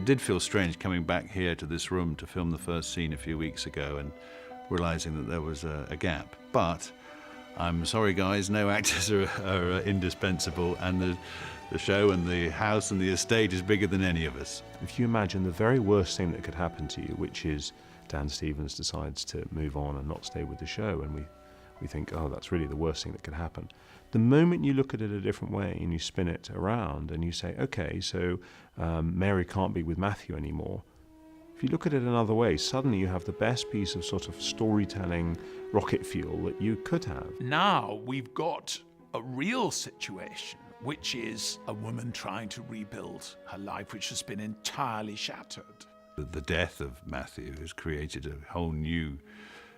It did feel strange coming back here to this room to film the first scene a few weeks ago and realising that there was a gap. But I'm sorry, guys, no actors are indispensable, and the show and the house and the estate is bigger than any of us. If you imagine the very worst thing that could happen to you, which is Dan Stevens decides to move on and not stay with the show, and we think, oh, that's really the worst thing that could happen. The moment you look at it a different way and you spin it around and you say, okay, so Mary can't be with Matthew anymore. If you look at it another way, suddenly you have the best piece of sort of storytelling rocket fuel that you could have. Now we've got a real situation, which is a woman trying to rebuild her life, which has been entirely shattered. The death of Matthew has created a whole new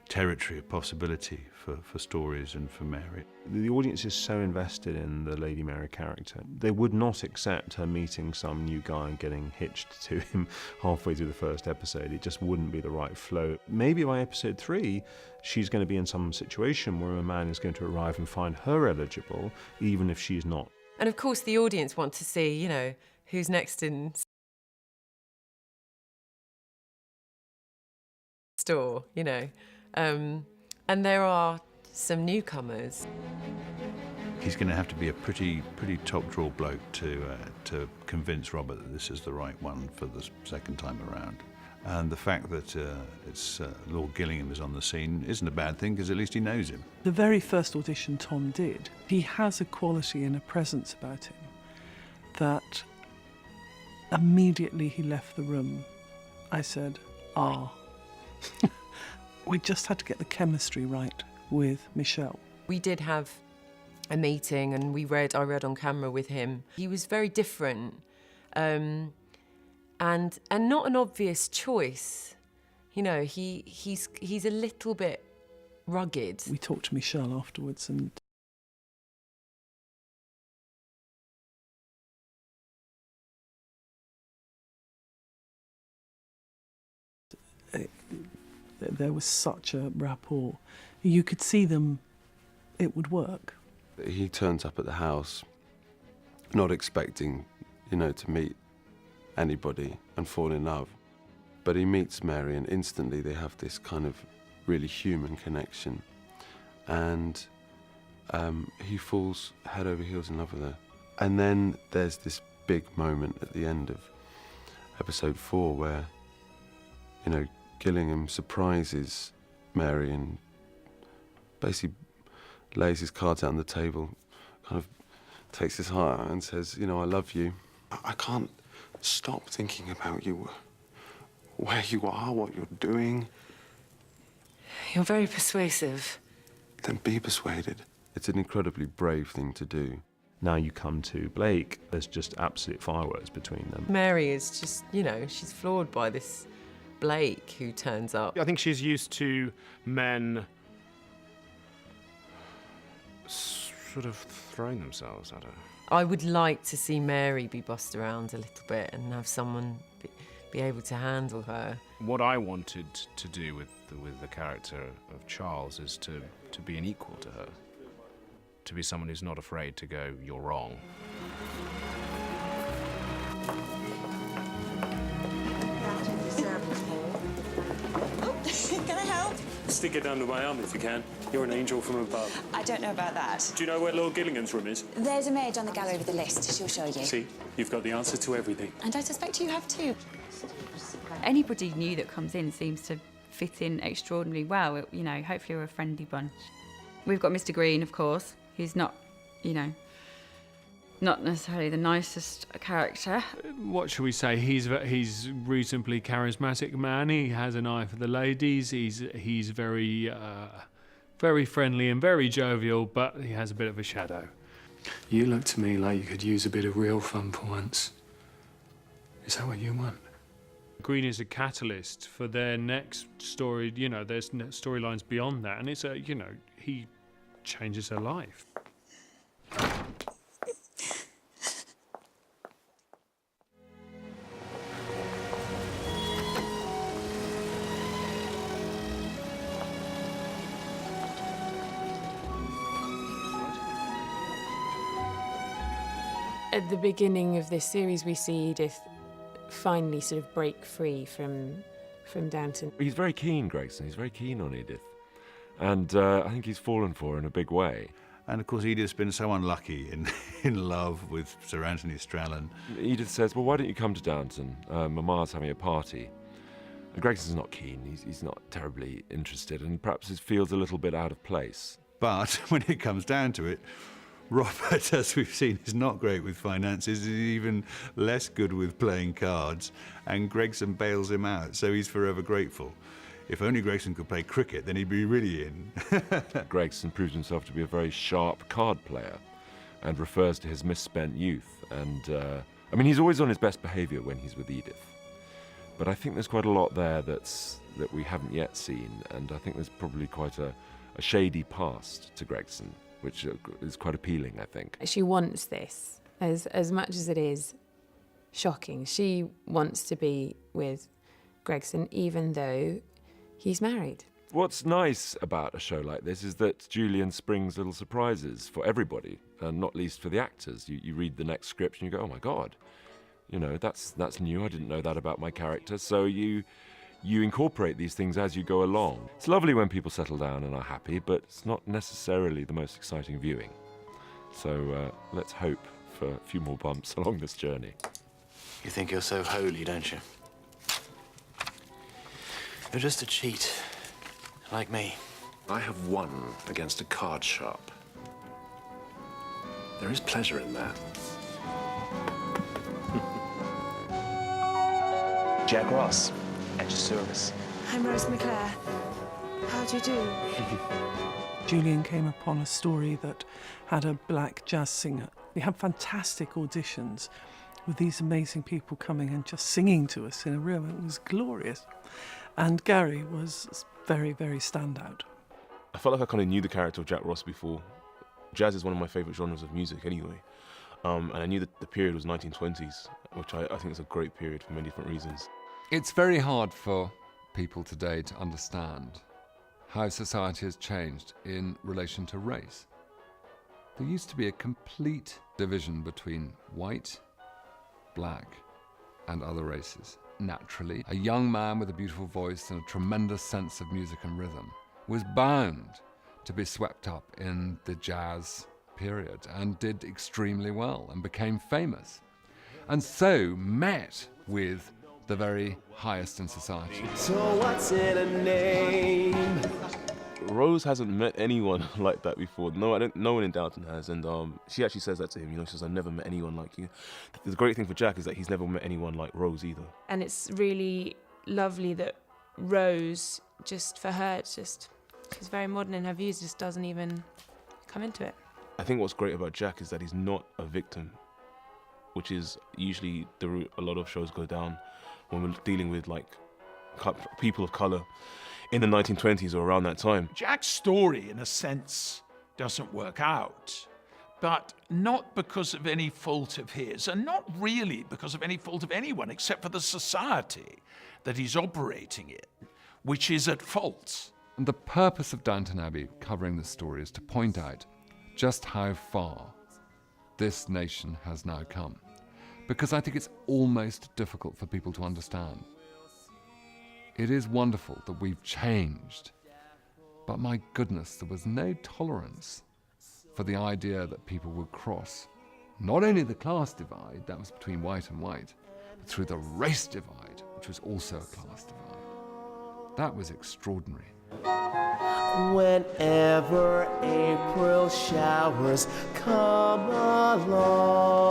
territory of possibility for stories and for Mary. The audience is so invested in the Lady Mary character. They would not accept her meeting some new guy and getting hitched to him halfway through the first episode. It just wouldn't be the right flow. Maybe by episode 3, she's going to be in some situation where a man is going to arrive and find her eligible, even if she's not. And of course the audience want to see, you know, who's next in store, you know. And there are some newcomers. He's going to have to be a pretty top-drawer bloke to convince Robert that this is the right one for the second time around. And the fact that it's Lord Gillingham is on the scene isn't a bad thing, because at least he knows him. The very first audition Tom did, he has a quality and a presence about him that immediately he left the room, I said, ah. We just had to get the chemistry right with Michelle. We did have a meeting and I read on camera with him. He was very different and not an obvious choice. You know, he's a little bit rugged. We talked to Michelle afterwards and there was such a rapport. You could see them, it would work. He turns up at the house, not expecting, you know, to meet anybody and fall in love. But he meets Mary and instantly they have this kind of really human connection. And he falls head over heels in love with her. And then there's this big moment at the end of episode 4 where, you know, Gillingham surprises Mary and basically lays his cards out on the table, kind of takes his heart out and says, you know, I love you. I can't stop thinking about you, where you are, what you're doing. You're very persuasive. Then be persuaded. It's an incredibly brave thing to do. Now you come to Blake, there's just absolute fireworks between them. Mary is just, you know, she's floored by this Blake who turns up. I think she's used to men sort of throwing themselves at her. I would like to see Mary be bossed around a little bit and have someone be able to handle her. What I wanted to do with the character of Charles is to be an equal to her, to be someone who's not afraid to go, you're wrong. Can I help? Stick it under my arm if you can. You're an angel from above. I don't know about that. Do you know where Lord Gillingham's room is? There's a maid on the gallery with a list. She'll show you. See, you've got the answer to everything. And I suspect you have too. Anybody new that comes in seems to fit in extraordinarily well. You know, hopefully we're a friendly bunch. We've got Mr. Green, of course. He's not, you know, not necessarily the nicest character. What shall we say? He's reasonably charismatic man. He has an eye for the ladies. He's very very friendly and very jovial, but he has a bit of a shadow. You look to me like you could use a bit of real fun for once. Is that what you want? Green is a catalyst for their next story. You know, there's storylines beyond that, and it's a, you know, he changes her life. At the beginning of this series, we see Edith finally sort of break free from Downton. He's very keen, Gregson. He's very keen on Edith. And I think he's fallen for her in a big way. And of course, Edith's been so unlucky in love with Sir Anthony Strallan. Edith says, well, why don't you come to Downton? Mamma's having a party. And Gregson's not keen. He's not terribly interested, and perhaps it feels a little bit out of place. But when it comes down to it, Robert, as we've seen, is not great with finances. He's even less good with playing cards, and Gregson bails him out, so he's forever grateful. If only Gregson could play cricket, then he'd be really in. Gregson proves himself to be a very sharp card player and refers to his misspent youth. And, he's always on his best behaviour when he's with Edith. But I think there's quite a lot there that we haven't yet seen, and I think there's probably quite a shady past to Gregson, which is quite appealing, I think. She wants this, as much as it is shocking. She wants to be with Gregson, even though he's married. What's nice about a show like this is that Julian springs little surprises for everybody, and not least for the actors. You read the next script and you go, oh my God, that's new. I didn't know that about my character. So you incorporate these things as you go along. It's lovely when people settle down and are happy, but it's not necessarily the most exciting viewing. So let's hope for a few more bumps along this journey. You think you're so holy, don't you? You're just a cheat, like me. I have won against a card sharp. There is pleasure in that. Jack Ross, at your service. I'm Rose MacClare. How do you do? Julian came upon a story that had a black jazz singer. We had fantastic auditions with these amazing people coming and just singing to us in a room. It was glorious. And Gary was very, very standout. I felt like I kind of knew the character of Jack Ross before. Jazz is one of my favourite genres of music anyway. And I knew that the period was 1920s, which I think is a great period for many different reasons. It's very hard for people today to understand how society has changed in relation to race. There used to be a complete division between white, black, and other races. Naturally, a young man with a beautiful voice and a tremendous sense of music and rhythm was bound to be swept up in the jazz period and did extremely well and became famous. And so met with the very highest in society. So what's in a name? Rose hasn't met anyone like that before. No one in Downton has, and she actually says that to him. She says, "I've never met anyone like you." The great thing for Jack is that he's never met anyone like Rose either. And it's really lovely that Rose, just for her, she's very modern in her views, just doesn't even come into it. I think what's great about Jack is that he's not a victim, which is usually the route a lot of shows go down when we're dealing with like people of colour in the 1920s or around that time. Jack's story, in a sense, doesn't work out, but not because of any fault of his, and not really because of any fault of anyone, except for the society that he's operating in, which is at fault. And the purpose of Downton Abbey covering this story is to point out just how far this nation has now come, because I think it's almost difficult for people to understand. It is wonderful that we've changed, but my goodness, there was no tolerance for the idea that people would cross not only the class divide, that was between white and white, but through the race divide, which was also a class divide. That was extraordinary. Whenever April showers come along,